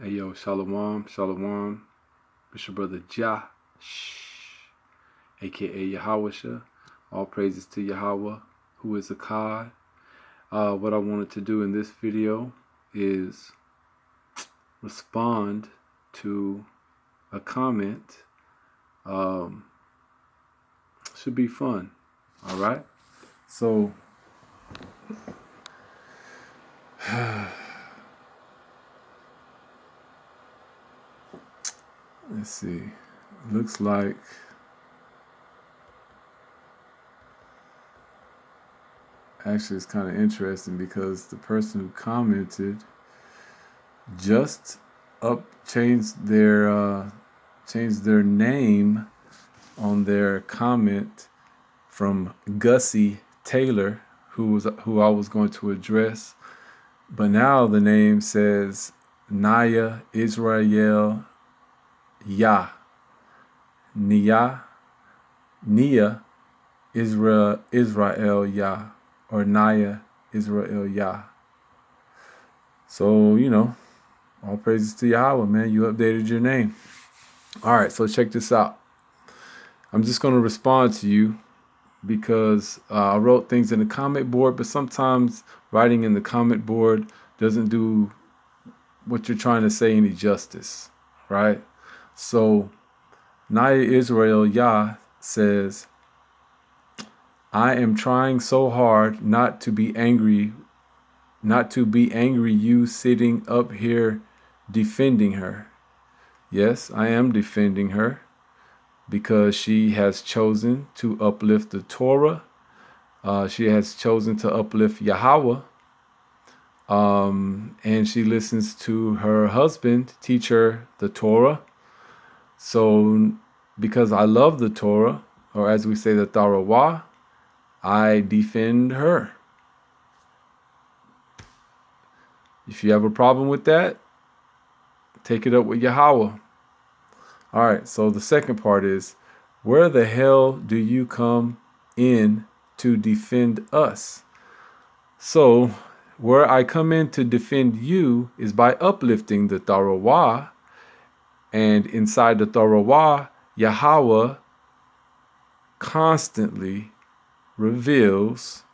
Hey yo, shalom, shalom. It's your brother JAHsh, aka Yahweh. All praises to Yahweh, who is a God. What I wanted to do in this video is respond to a comment. Should be fun. All right. So let's see. Looks like actually it's kind of interesting because the person who commented just changed their name on their comment from Gussie Taylor, who I was going to address, but now the name says Niyah Israel Yah. Niyah Israel Yah, or Niyah Israel Yah. So, all praises to Yahweh, man. You updated your name. All right, so check this out. I'm just going to respond to you because I wrote things in the comment board, but sometimes writing in the comment board doesn't do what you're trying to say any justice, right? So, Niyah Israel Yah says, I am trying so hard not to be angry you sitting up here defending her. Yes, I am defending her because she has chosen to uplift the Torah. She has chosen to uplift Yahweh. And she listens to her husband teach her the Torah. So because I love the Torah, or as we say, the Torah, I defend her. If you have a problem with that, take it up with Yahweh. All right, so the second part is, where the hell do you come in to defend us? So where I come in to defend you is by uplifting the Torah, and inside the Torah, Yahweh constantly reveals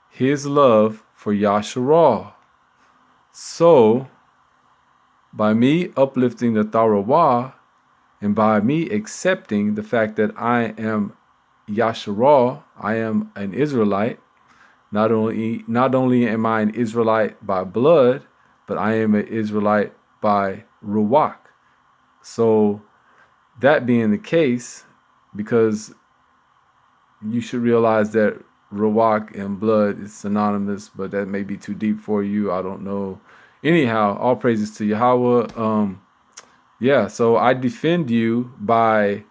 his love for Yasharal. So by me uplifting the Torah and by me accepting the fact that I am Yasharal, I am an Israelite. Not only am I an Israelite by blood, but I am an Israelite by Ruach. So that being the case, because you should realize that Ruach and blood is synonymous, but that may be too deep for you. I don't know. Anyhow, all praises to Yahweh. Yeah, so I defend you by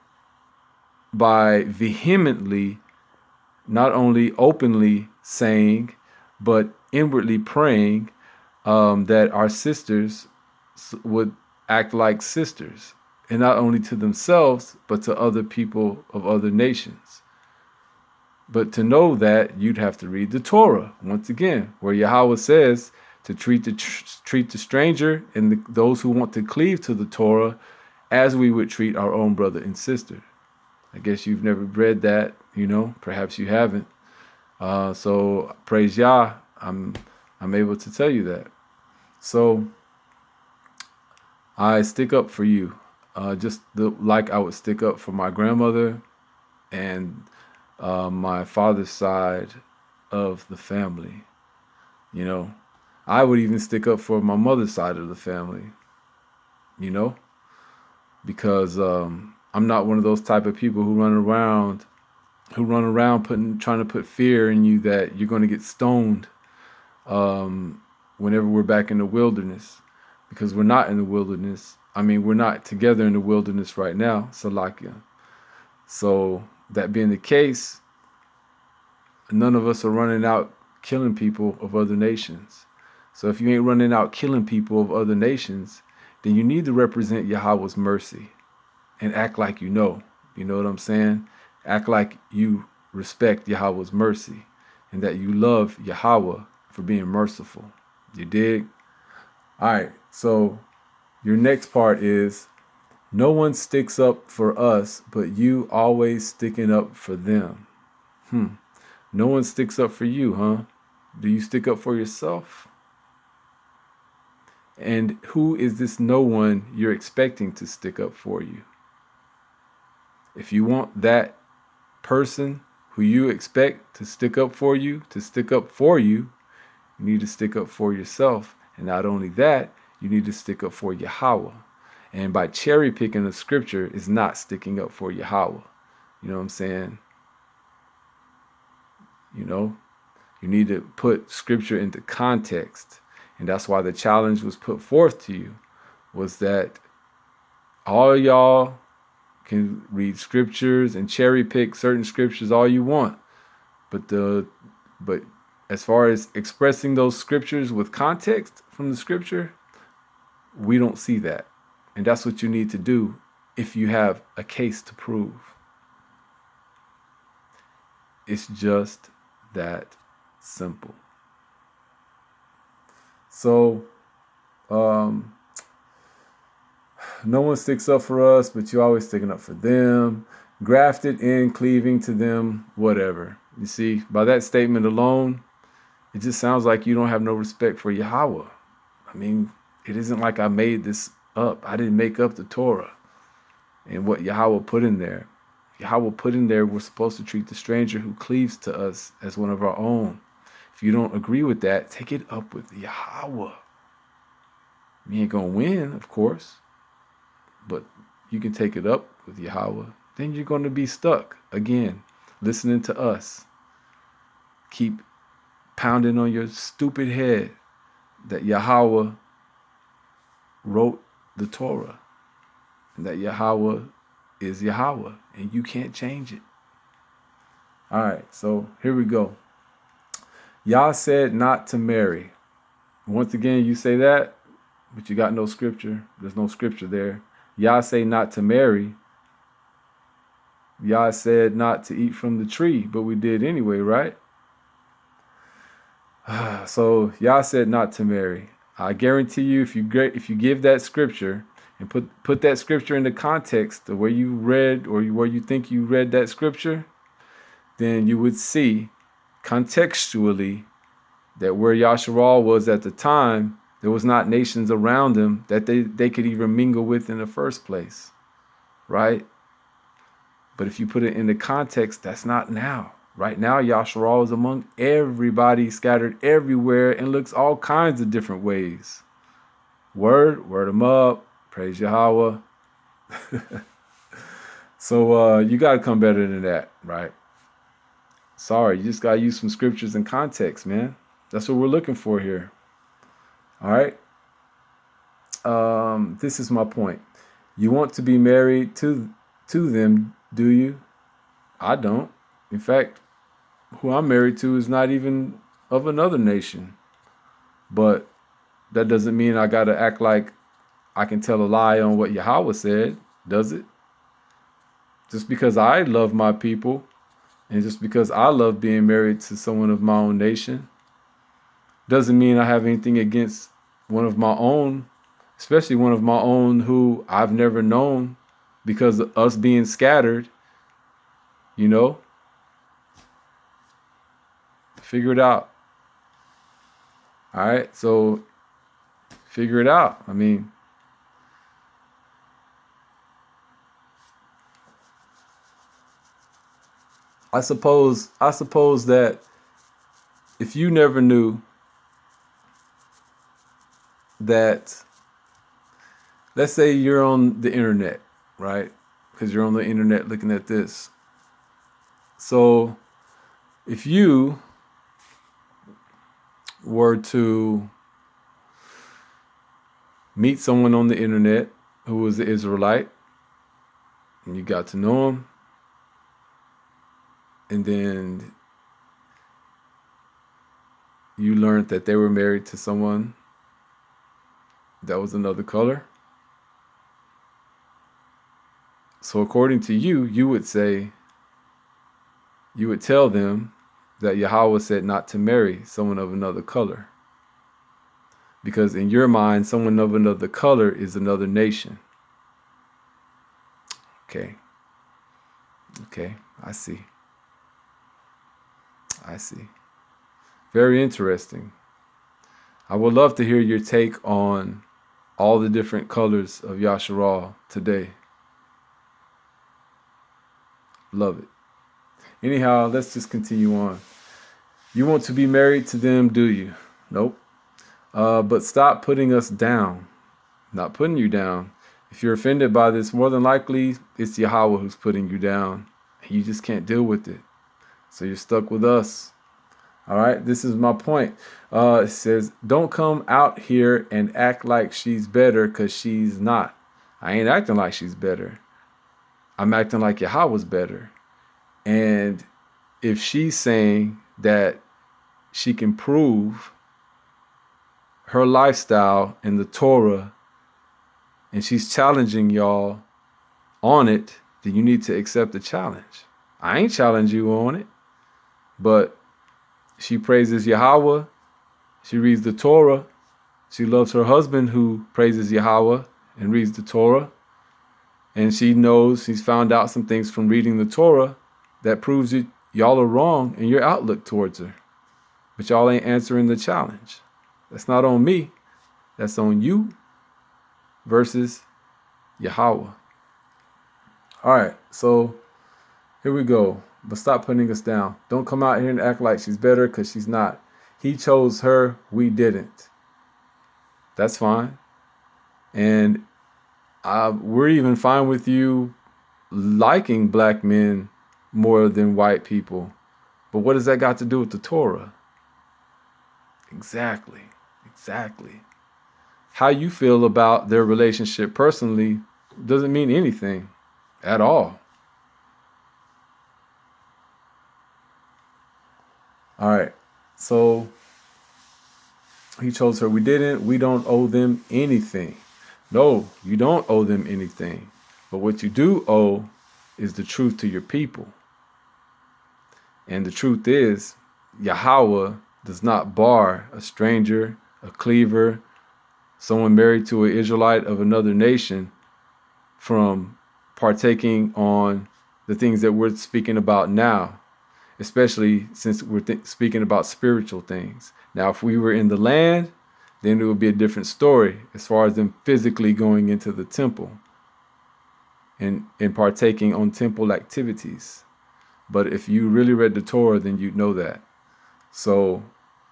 vehemently, not only openly saying, but inwardly praying that our sisters would act like sisters, and not only to themselves, but to other people of other nations. But to know that, you'd have to read the Torah once again, where Yahweh says to treat the stranger and those who want to cleave to the Torah as we would treat our own brother and sister. I guess you've never read that, perhaps you haven't. So praise Yah, I'm able to tell you that. So I stick up for you, just like I would stick up for my grandmother and my father's side of the family. I would even stick up for my mother's side of the family, because I'm not one of those type of people who run around trying to put fear in you that you're going to get stoned whenever we're back in the wilderness, because we're not in the wilderness. I mean, we're not together in the wilderness right now, Salakia. So that being the case, none of us are running out killing people of other nations. So if you ain't running out killing people of other nations, then you need to represent Yahweh's mercy and act like you know. You know what I'm saying? Act like you respect Yahweh's mercy and that you love Yahweh for being merciful. You dig? All right, so your next part is, no one sticks up for us, but you always sticking up for them. No one sticks up for you, huh? Do you stick up for yourself? And who is this no one you're expecting to stick up for you? If you want that person who you expect to stick up for you, you need to stick up for yourself. And not only that, you need to stick up for Yahweh. And by cherry picking the scripture is not sticking up for Yahweh. You know what I'm saying? You know, you need to put scripture into context. And that's why the challenge was put forth to you, was that all y'all can read scriptures and cherry pick certain scriptures all you want. But as far as expressing those scriptures with context from the scripture, we don't see that. And that's what you need to do if you have a case to prove. It's just that simple. So, no one sticks up for us, but you're always sticking up for them. Grafted in, cleaving to them, whatever. You see, by that statement alone, it just sounds like you don't have no respect for Yahweh. I mean, it isn't like I made this up. I didn't make up the Torah and what Yahweh put in there. Yahweh put in there, we're supposed to treat the stranger who cleaves to us as one of our own. If you don't agree with that, take it up with Yahweh. You ain't going to win, of course, but you can take it up with Yahweh. Then you're going to be stuck again, listening to us. Keep pounding on your stupid head that Yahweh wrote the Torah and that Yahweh is Yahweh and you can't change it. All right, so here we go. Yah said not to marry. Once again, you say that, but you got no scripture. There's no scripture there. Yah say not to marry. Yah said not to eat from the tree, but we did anyway, right? So Yah said not to marry. I guarantee you, if you give that scripture and put that scripture into context of where you read or where you think you read that scripture, then you would see contextually that where Yasharal was at the time, there was not nations around him that they could even mingle with in the first place, right? But if you put it into context, that's not now. Right now, Yasharal is among everybody scattered everywhere and looks all kinds of different ways. Word him up, praise Yahweh. So you got to come better than that, right? Sorry, you just got to use some scriptures and context, man. That's what we're looking for here. All right. This is my point. You want to be married to them, do you? I don't. In fact, who I'm married to is not even of another nation. But that doesn't mean I got to act like I can tell a lie on what Yahweh said, does it? Just because I love my people and just because I love being married to someone of my own nation doesn't mean I have anything against one of my own, especially one of my own who I've never known because of us being scattered, you know? Figure it out. All right, so figure it out. I mean, I suppose that if you never knew that, let's say you're on the internet, right? Because you're on the internet looking at this. So if you were to meet someone on the internet who was an Israelite, and you got to know him, and then you learned that they were married to someone that was another color. So according to you, you would tell them that Yahweh said not to marry someone of another color. Because in your mind, someone of another color is another nation. Okay. Okay. I see. I see. Very interesting. I would love to hear your take on all the different colors of Yasharal today. Love it. Anyhow, let's just continue on. You want to be married to them, do you? Nope. But stop putting us down. Not putting you down. If you're offended by this, more than likely it's Yahweh who's putting you down. And you just can't deal with it. So you're stuck with us. All right, this is my point. It says, don't come out here and act like she's better, because she's not. I ain't acting like she's better. I'm acting like Yahweh's better. And if she's saying that she can prove her lifestyle in the Torah, and she's challenging y'all on it, then you need to accept the challenge. I ain't challenge you on it, but she praises Yahweh. She reads the Torah. She loves her husband who praises Yahweh and reads the Torah. And she knows, she's found out some things from reading the Torah that proves that y'all are wrong in your outlook towards her. But y'all ain't answering the challenge. That's not on me. That's on you versus Yahweh. All right, so here we go. But stop putting us down. Don't come out here and act like she's better, because she's not. He chose her, we didn't. That's fine. And we're even fine with you liking black men more than white people. But what does that got to do with the Torah? Exactly. How you feel about their relationship personally doesn't mean anything at all. All right, so he chose her. We didn't. We don't owe them anything. No, you don't owe them anything. But what you do owe is the truth to your people. And the truth is, Yahweh does not bar a stranger, a cleaver, someone married to an Israelite of another nation from partaking on the things that we're speaking about now. Especially since we're speaking about spiritual things. Now, if we were in the land, then it would be a different story as far as them physically going into the temple and partaking on temple activities. But if you really read the Torah, then you'd know that. So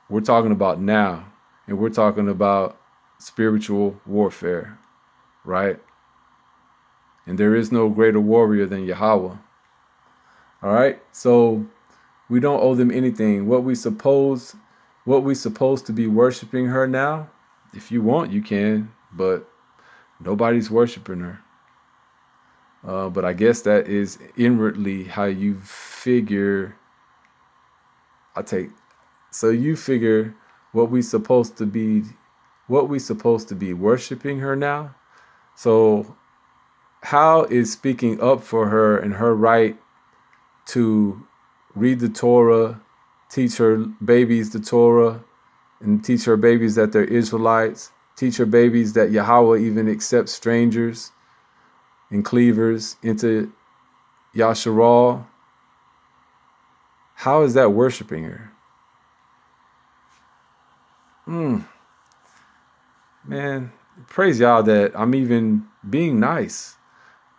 we're talking about now, and we're talking about spiritual warfare, right? And there is no greater warrior than Yahweh. All right, so we don't owe them anything. What we supposed to be worshiping her now, if you want, you can, but nobody's worshiping her. But I guess that is inwardly how you figure. So you figure what we supposed to be worshiping her now. So how is speaking up for her and her right to read the Torah, teach her babies the Torah, and teach her babies that they're Israelites, teach her babies that Yahweh even accepts strangers and cleavers into Yasharal? How is that worshiping her? Man, praise y'all that I'm even being nice.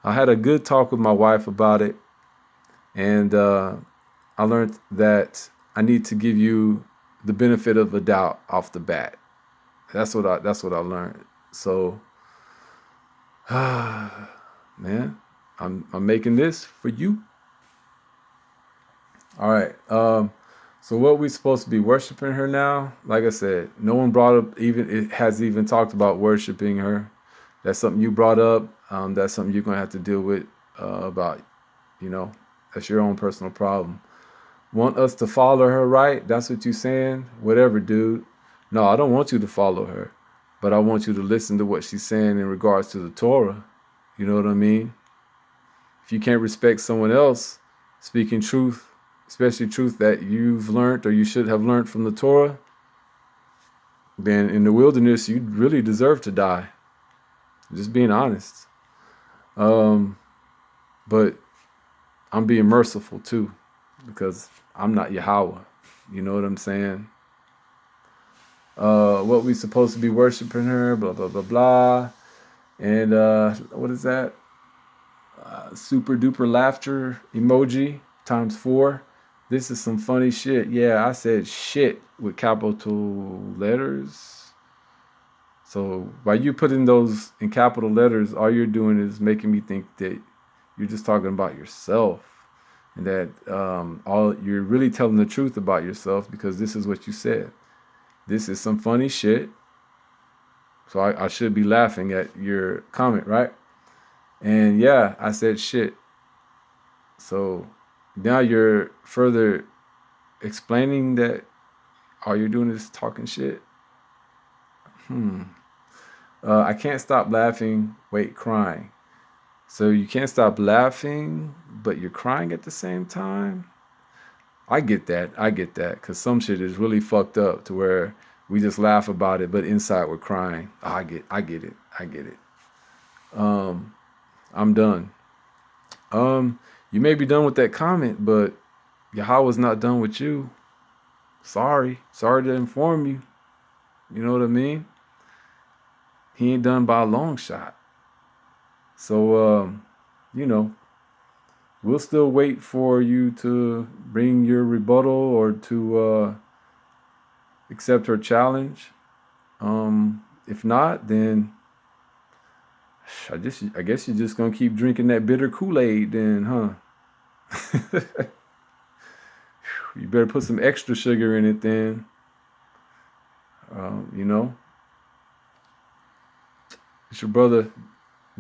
I had a good talk with my wife about it, and I learned that I need to give you the benefit of a doubt off the bat. That's what I learned. So, man, I'm making this for you. All right. So what we supposed to be worshiping her now? Like I said, no one brought up has even talked about worshiping her. That's something you brought up. That's something you're gonna have to deal with about. That's your own personal problem. Want us to follow her, right? That's what you're saying? Whatever, dude. No, I don't want you to follow her, but I want you to listen to what she's saying in regards to the Torah. You know what I mean? If you can't respect someone else speaking truth, especially truth that you've learned or you should have learned from the Torah, then in the wilderness, you really deserve to die. Just being honest. But I'm being merciful too, because I'm not Yahweh. You know what I'm saying? What we supposed to be worshiping her, blah, blah, blah, blah. And what is that? Super duper laughter emoji times 4. This is some funny shit. Yeah, I said shit with capital letters. So by you putting those in capital letters, all you're doing is making me think that you're just talking about yourself, and that all you're really telling the truth about yourself, because this is what you said. This is some funny shit. So I should be laughing at your comment, right? And yeah, I said shit. So now you're further explaining that all you're doing is talking shit. I can't stop laughing. Wait, crying. So you can't stop laughing, but you're crying at the same time? I get that. Because some shit is really fucked up to where we just laugh about it, but inside we're crying. Oh, I get it. I'm done. You may be done with that comment, but Yahweh's not done with you. Sorry to inform you. You know what I mean? He ain't done by a long shot. So, we'll still wait for you to bring your rebuttal or to accept her challenge. If not, then I guess you're just gonna keep drinking that bitter Kool-Aid then, huh? You better put some extra sugar in it then. It's your brother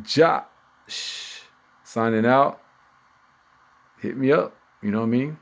JAHsh signing out. Hit me up. You know what I mean?